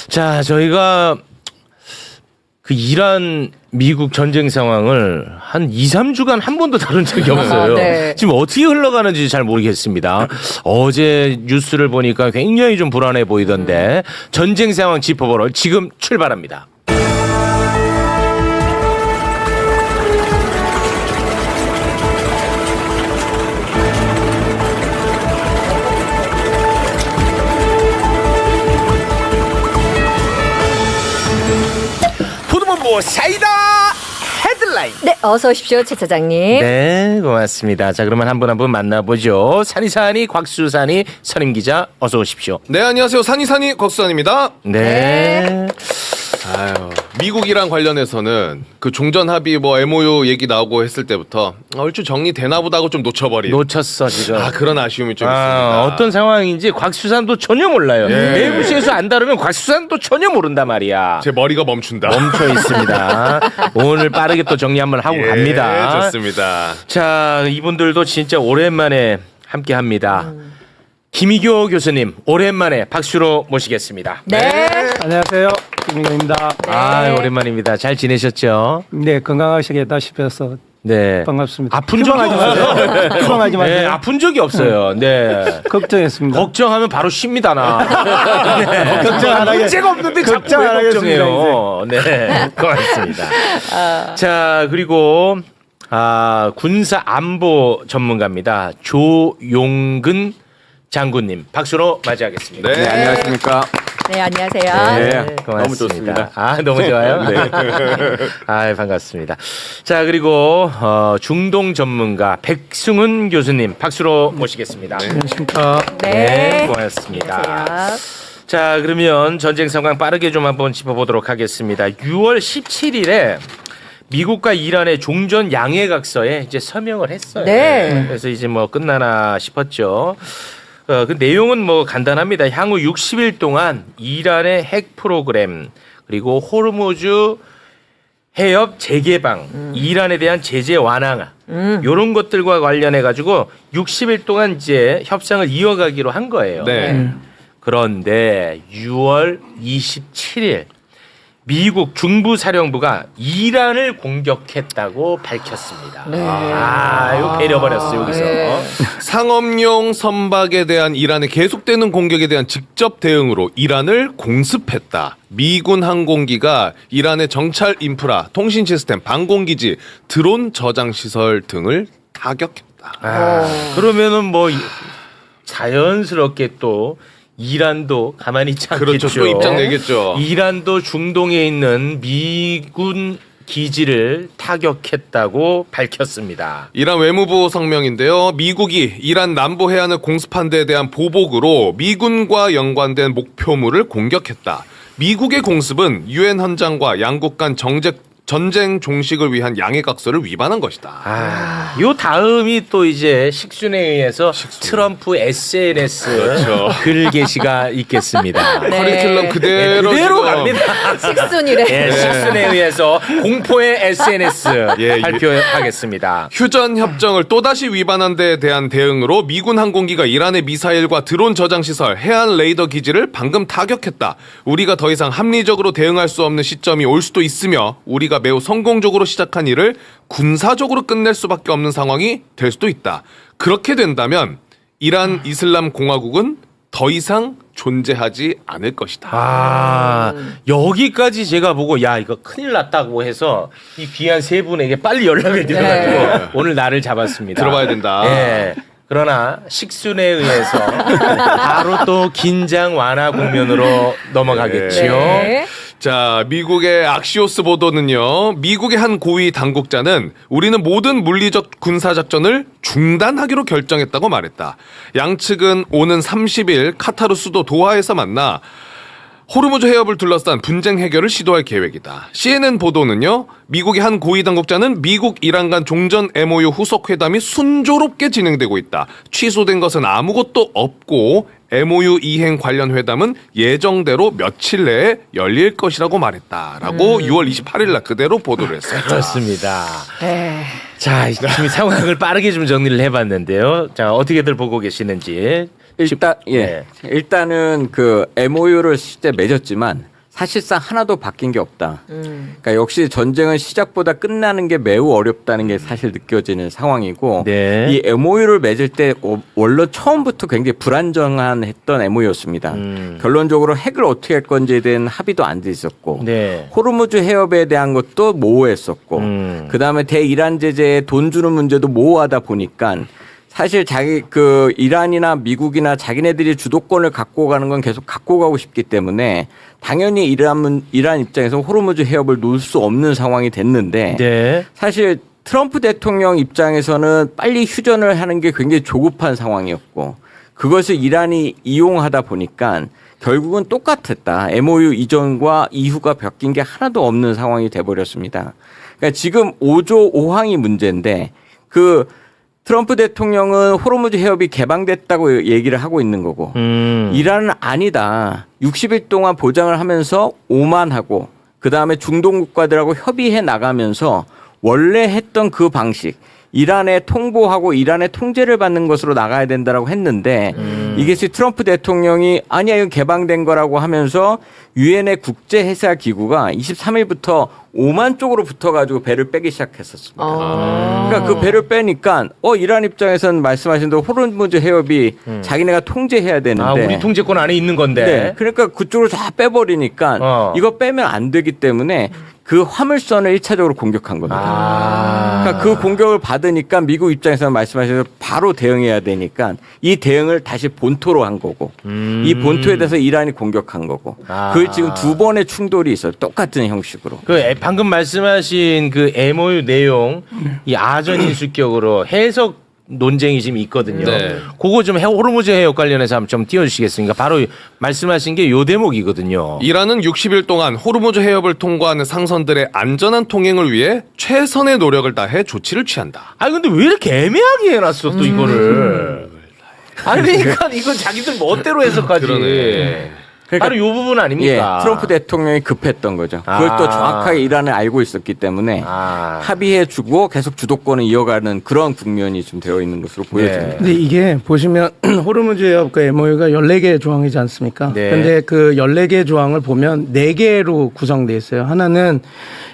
자, 저희가 그 이란 미국 전쟁 상황을 한 2, 3주간 한 번도 다룬 적이 없어요. 네. 지금 어떻게 흘러가는지 잘 모르겠습니다. 어제 뉴스를 보니까 굉장히 좀 불안해 보이던데 전쟁 상황 짚어보러 지금 출발합니다. 포도본부 사이다 헤드라인. 네, 어서 오십시오, 최 차장님. 네, 고맙습니다. 자, 그러면 한 분 한 분 만나보죠. 산이산이 곽수산이 선임 기자 어서 오십시오. 네, 안녕하세요. 산이산이 곽수산입니다. 네. 아유, 미국이랑 관련해서는 그 종전 합의 뭐 MOU 얘기 나오고 했을 때부터 얼추 정리되나 보다 하고 좀 놓쳐버린. 놓쳤어 지금. 그런 아쉬움이 좀 있습니다. 어떤 상황인지 곽수산도 전혀 몰라요. 예. 내부시에서 안 다루면 곽수산도 전혀 모른단 말이야. 제 머리가 멈춘다. 멈춰 있습니다. 오늘 빠르게 또 정리 한번 하고 갑니다. 좋습니다. 자, 이분들도 진짜 오랜만에 함께 합니다. 김희교 교수님 오랜만에 박수로 모시겠습니다. 네. 안녕하세요. 김민경입니다. 아, 오랜만입니다. 잘 지내셨죠? 네, 건강하시겠다 싶어서 네. 반갑습니다. 아픈 적이 없어요. 걱정하지 마세요. 네, 아픈 적이 없어요. 네. 걱정했습니다. 걱정하면 바로 쉽니다, 나. 네. 걱정 안 하겠- 문제가 없는데 자꾸 걱정 왜 안 하겠습니다, 걱정해요. 네, 고맙습니다. 자, 그리고 군사 안보 전문가입니다. 조용근 장군님 박수로 맞이하겠습니다. 네, 안녕하십니까. 네, 안녕하세요. 네, 고맙습니다. 너무 좋습니다. 너무 좋아요. 네. 반갑습니다. 자, 그리고 중동 전문가 백승훈 교수님 박수로 모시겠습니다. 안녕하십니까. 네. 고맙습니다. 안녕하세요. 자, 그러면 전쟁 상황 빠르게 좀 한번 짚어보도록 하겠습니다. 6월 17일에 미국과 이란의 종전 양해각서에 이제 서명을 했어요. 네. 그래서 이제 뭐 끝나나 싶었죠. 그 내용은 뭐 간단합니다. 향후 60일 동안 이란의 핵 프로그램 그리고 호르무즈 해협 재개방, 이란에 대한 제재 완화 이런 것들과 관련해 가지고 60일 동안 이제 협상을 이어가기로 한 거예요. 네. 그런데 6월 27일 미국 중부사령부가 이란을 공격했다고 밝혔습니다. 네. 이거 배려버렸어요 여기서. 네. 상업용 선박에 대한 이란의 계속되는 공격에 대한 직접 대응으로 이란을 공습했다. 미군 항공기가 이란의 정찰 인프라, 통신 시스템, 방공기지, 드론 저장 시설 등을 타격했다. 그러면은 뭐 자연스럽게 또 이란도 가만히 있지 않겠죠. 그렇죠. 또 입장 내겠죠. 이란도 중동에 있는 미군 기지를 타격했다고 밝혔습니다. 이란 외무부 성명인데요. 미국이 이란 남부 해안을 공습한 데에 대한 보복으로 미군과 연관된 목표물을 공격했다. 미국의 공습은 유엔 헌장과 양국 간 전쟁 종식을 위한 양해각서를 위반한 것이다. 요 다음이 또 이제 식순에 의해서 트럼프 SNS 그렇죠. 글 게시가 있겠습니다. 네. 커리큘럼 그대로 그대로 지금 갑니다. 식순이래. 예, 식순에 의해서 공포의 SNS 예, 발표하겠습니다. 휴전 협정을 또다시 위반한 데에 대한 대응으로 미군 항공기가 이란의 미사일과 드론 저장 시설, 해안 레이더 기지를 방금 타격했다. 우리가 더 이상 합리적으로 대응할 수 없는 시점이 올 수도 있으며 우리가 매우 성공적으로 시작한 일을 군사적으로 끝낼 수밖에 없는 상황이 될 수도 있다. 그렇게 된다면 이란 이슬람 공화국은 더 이상 존재하지 않을 것이다. 여기까지 제가 보고 야 이거 큰일 났다고 해서 이 귀한 세 분에게 빨리 연락을 드려가지고 오늘 날을 잡았습니다. 들어봐야 된다. 예. 그러나 식순에 의해서 바로 또 긴장 완화 국면으로 넘어가겠지요. 네. 자, 미국의 악시오스 보도는요. 미국의 한 고위 당국자는 우리는 모든 물리적 군사작전을 중단하기로 결정했다고 말했다. 양측은 오는 30일 카타르 수도 도하에서 만나 호르무즈 해협을 둘러싼 분쟁 해결을 시도할 계획이다. CNN 보도는요. 미국의 한 고위 당국자는 미국 이란 간 종전 MOU 후속 회담이 순조롭게 진행되고 있다. 취소된 것은 아무것도 없고 MOU 이행 관련 회담은 예정대로 며칠 내에 열릴 것이라고 말했다라고 6월 28일 날 그대로 보도를 했어요. 그렇습니다. 네. 자, 지금 상황을 빠르게 좀 정리를 해봤는데요. 자, 어떻게들 보고 계시는지. 일단 네. 일단은 그 MOU를 실제 맺었지만 사실상 하나도 바뀐 게 없다. 그러니까 역시 전쟁은 시작보다 끝나는 게 매우 어렵다는 게 사실 느껴지는 상황이고 네. 이 MOU를 맺을 때 원래 처음부터 굉장히 불안정한 했던 MOU였습니다. 결론적으로 핵을 어떻게 할 건지에 대한 합의도 안 돼 있었고 네. 호르무즈 해협에 대한 것도 모호했었고 그다음에 대이란 제재에 돈 주는 문제도 모호하다 보니까 사실 그 이란이나 미국이나 자기네들이 주도권을 갖고 가는 건 계속 갖고 가고 싶기 때문에 당연히 이란 입장에서 호르무즈 해협을 놓을 수 없는 상황이 됐는데 네. 사실 트럼프 대통령 입장에서는 빨리 휴전을 하는 게 굉장히 조급한 상황이었고 그것을 이란이 이용하다 보니까 결국은 똑같았다. MOU 이전과 이후가 바뀐 게 하나도 없는 상황이 돼버렸습니다. 그러니까 지금 5조 5항이 문제인데 그 트럼프 대통령은 호르무즈 해협이 개방됐다고 얘기를 하고 있는 거고 이란은 아니다. 60일 동안 보장을 하면서 오만하고 그다음에 중동 국가들하고 협의해 나가면서 원래 했던 그 방식 이란에 통보하고 이란의 통제를 받는 것으로 나가야 된다라고 했는데 이것이 트럼프 대통령이 아니야 이거 개방된 거라고 하면서 유엔의 국제해사기구가 23일부터 오만 쪽으로 붙어가지고 배를 빼기 시작했었습니다. 그러니까 그 배를 빼니까 이란 입장에서는 말씀하신 대로 호르무즈 해협이 자기네가 통제해야 되는데 아, 우리 통제권 안에 있는 건데. 네, 그러니까 그쪽으로 다 빼버리니까 이거 빼면 안 되기 때문에 그 화물선을 1차적으로 공격한 겁니다. 그러니까 그 공격을 받으니까 미국 입장에서는 말씀하신 바로 대응해야 되니까 이 대응을 다시 본토로 한 거고 이 본토에 대해서 이란이 공격한 거고 그걸 지금 두 번의 충돌이 있어요. 똑같은 형식으로. 방금 말씀하신 그 MOU 내용 이 아전인수격으로 해석 논쟁이 지금 있거든요. 네. 그거 좀 호르무즈 해협 관련해서 한번 좀 띄워주시겠습니까? 바로 말씀하신 게 요 대목이거든요. 이란은 60일 동안 호르무즈 해협을 통과하는 상선들의 안전한 통행을 위해 최선의 노력을 다해 조치를 취한다. 아니 근데 왜 이렇게 애매하게 해놨어 또 이거를? 아니 그러니까 이건 자기들 멋대로 해석하지. 그러네. 그러니까 바로 요 부분 아닙니까? 예, 트럼프 대통령이 급했던 거죠. 그걸 또 정확하게 이란을 알고 있었기 때문에 합의해주고 계속 주도권을 이어가는 그런 국면이 좀 되어 있는 것으로 보여집니다. 근데 이게 보시면 호르무즈 해협 그 MOU가 14개의 조항이지 않습니까? 네. 근데 그 14개의 조항을 보면 4개로 구성되어 있어요. 하나는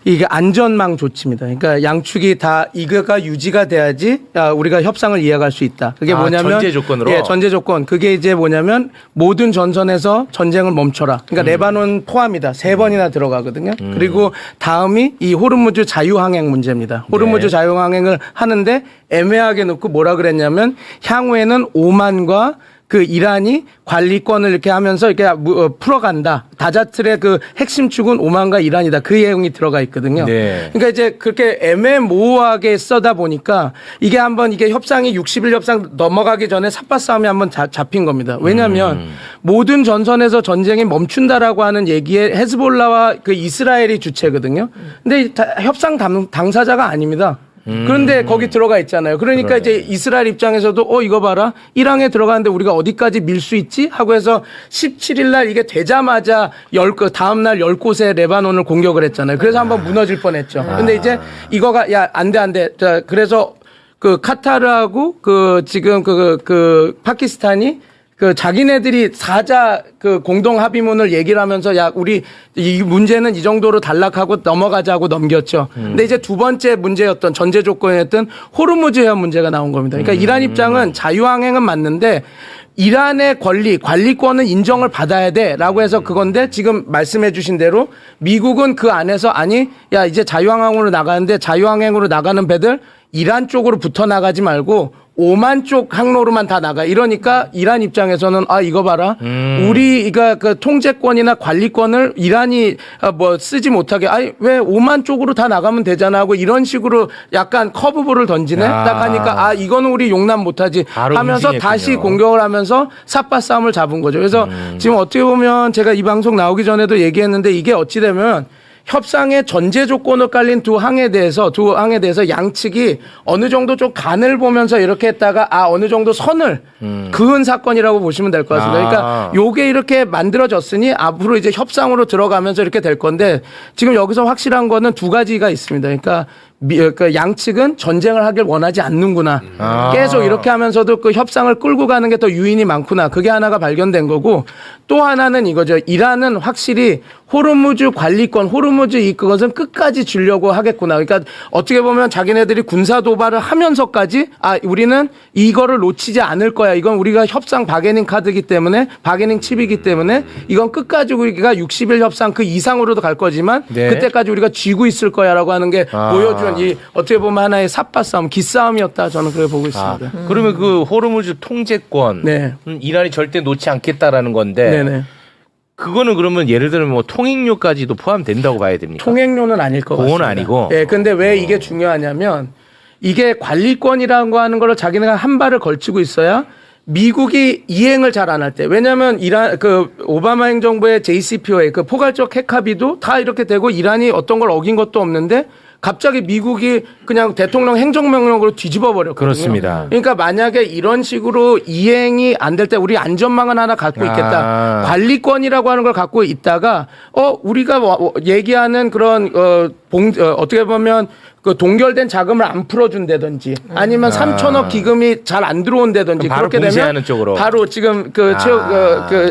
이게 안전망 조치입니다. 그러니까 양축이 다 이거가 유지가 돼야지 우리가 협상을 이해할 수 있다. 그게 뭐냐면 전제 조건으로. 예, 전제 조건. 그게 이제 뭐냐면 모든 전선에서 전쟁을 멈춰라. 그러니까 레바논 포함이다. 3번이나 들어가거든요. 그리고 다음이 이 호르무즈 자유항행 문제입니다. 호르무즈 네. 자유항행을 하는데 애매하게 놓고 뭐라 그랬냐면 향후에는 오만과 그 이란이 관리권을 이렇게 하면서 이렇게 풀어간다. 다자틀의 그 핵심 축은 오만과 이란이다. 그 내용이 들어가 있거든요. 네. 그러니까 이제 그렇게 애매모호하게 써다 보니까 이게 한번 이게 협상이 60일 협상 넘어가기 전에 삿바싸움이 한번 잡힌 겁니다. 왜냐하면 모든 전선에서 전쟁이 멈춘다라고 하는 얘기에 헤즈볼라와 그 이스라엘이 주체거든요. 근데 협상 당사자가 아닙니다. 그런데 거기 들어가 있잖아요. 그러니까 이제 이스라엘 입장에서도 이거 봐라. 이란에 들어가는데 우리가 어디까지 밀 수 있지? 하고 해서 17일 날 이게 되자마자 다음 날 10곳에 레바논을 공격을 했잖아요. 그래서 한번 무너질 뻔했죠. 근데 이제 이거가 안 돼. 자, 그래서 그 카타르하고 지금 파키스탄이 자기네들이 사자 공동 합의문을 얘기를 하면서 우리 이 문제는 이 정도로 단락하고 넘어가자고 넘겼죠. 근데 이제 두 번째 문제였던 전제 조건이었던 호르무즈 해협 문제가 나온 겁니다. 그러니까 이란 입장은 자유항행은 맞는데 이란의 관리권은 인정을 받아야 돼라고 해서 그건데 지금 말씀해 주신 대로 미국은 그 안에서 이제 자유항행으로 나가는데 자유항행으로 나가는 배들 이란 쪽으로 붙어 나가지 말고 오만 쪽 항로로만 다 나가. 이러니까 이란 입장에서는 이거 봐라. 우리가 그 통제권이나 관리권을 이란이 쓰지 못하게 왜 오만 쪽으로 다 나가면 되잖아 하고 이런 식으로 약간 커브볼을 던지네. 딱 하니까 이거는 우리 용납 못하지 하면서 응징했군요. 다시 공격을 하면서 삿바 싸움을 잡은 거죠. 그래서 지금 어떻게 보면 제가 이 방송 나오기 전에도 얘기했는데 이게 어찌 되면 협상의 전제 조건으로 깔린 두 항에 대해서 양측이 어느 정도 좀 간을 보면서 이렇게 했다가 어느 정도 선을 그은 사건이라고 보시면 될 것 같습니다. 그러니까 요게 이렇게 만들어졌으니 앞으로 이제 협상으로 들어가면서 이렇게 될 건데 지금 여기서 확실한 거는 두 가지가 있습니다. 그러니까 양측은 전쟁을 하길 원하지 않는구나. 계속 이렇게 하면서도 그 협상을 끌고 가는 게 더 유인이 많구나. 그게 하나가 발견된 거고 또 하나는 이거죠. 이란은 확실히 호르무즈 관리권, 호르무즈 그것은 끝까지 주려고 하겠구나. 그러니까 어떻게 보면 자기네들이 군사 도발을 하면서까지 우리는 이거를 놓치지 않을 거야. 이건 우리가 협상 바게닝 카드이기 때문에 바게닝 칩이기 때문에 이건 끝까지 우리가 60일 협상 그 이상으로도 갈 거지만 네. 그때까지 우리가 쥐고 있을 거야라고 하는 게 보여준 이 어떻게 보면 하나의 삿바 싸움, 기싸움이었다. 저는 그렇게 보고 있습니다. 그러면 그 호르무즈 통제권 네. 이란이 절대 놓지 않겠다라는 건데 네네. 그거는 그러면 예를 들면 뭐 통행료까지도 포함된다고 봐야 됩니까? 통행료는 아닐 것 그건 같습니다. 아니고. 예, 근데 왜 이게 중요하냐면 이게 관리권이라고 하는 걸 자기네가 한 발을 걸치고 있어야 미국이 이행을 잘 안 할 때. 왜냐하면 이란 그 오바마 행정부의 JCPOA 그 포괄적 핵 합의도 다 이렇게 되고 이란이 어떤 걸 어긴 것도 없는데 갑자기 미국이 그냥 대통령 행정명령으로 뒤집어 버렸거든요. 그렇습니다. 그러니까 만약에 이런 식으로 이행이 안 될 때 우리 안전망은 하나 갖고 있겠다. 관리권이라고 하는 걸 갖고 있다가 우리가 얘기하는 그런 어떻게 보면 그 동결된 자금을 안 풀어준다든지 아니면 3천억 기금이 잘 안 들어온다든지 바로 그렇게 봉쇄하는 되면 쪽으로. 바로 지금 그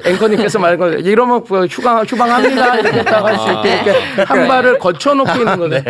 앵커님께서 말한 거 이러면 휴방합니다 이렇게 딱 할 수 있게 이렇게 한 발을 거쳐놓고 있는 거죠.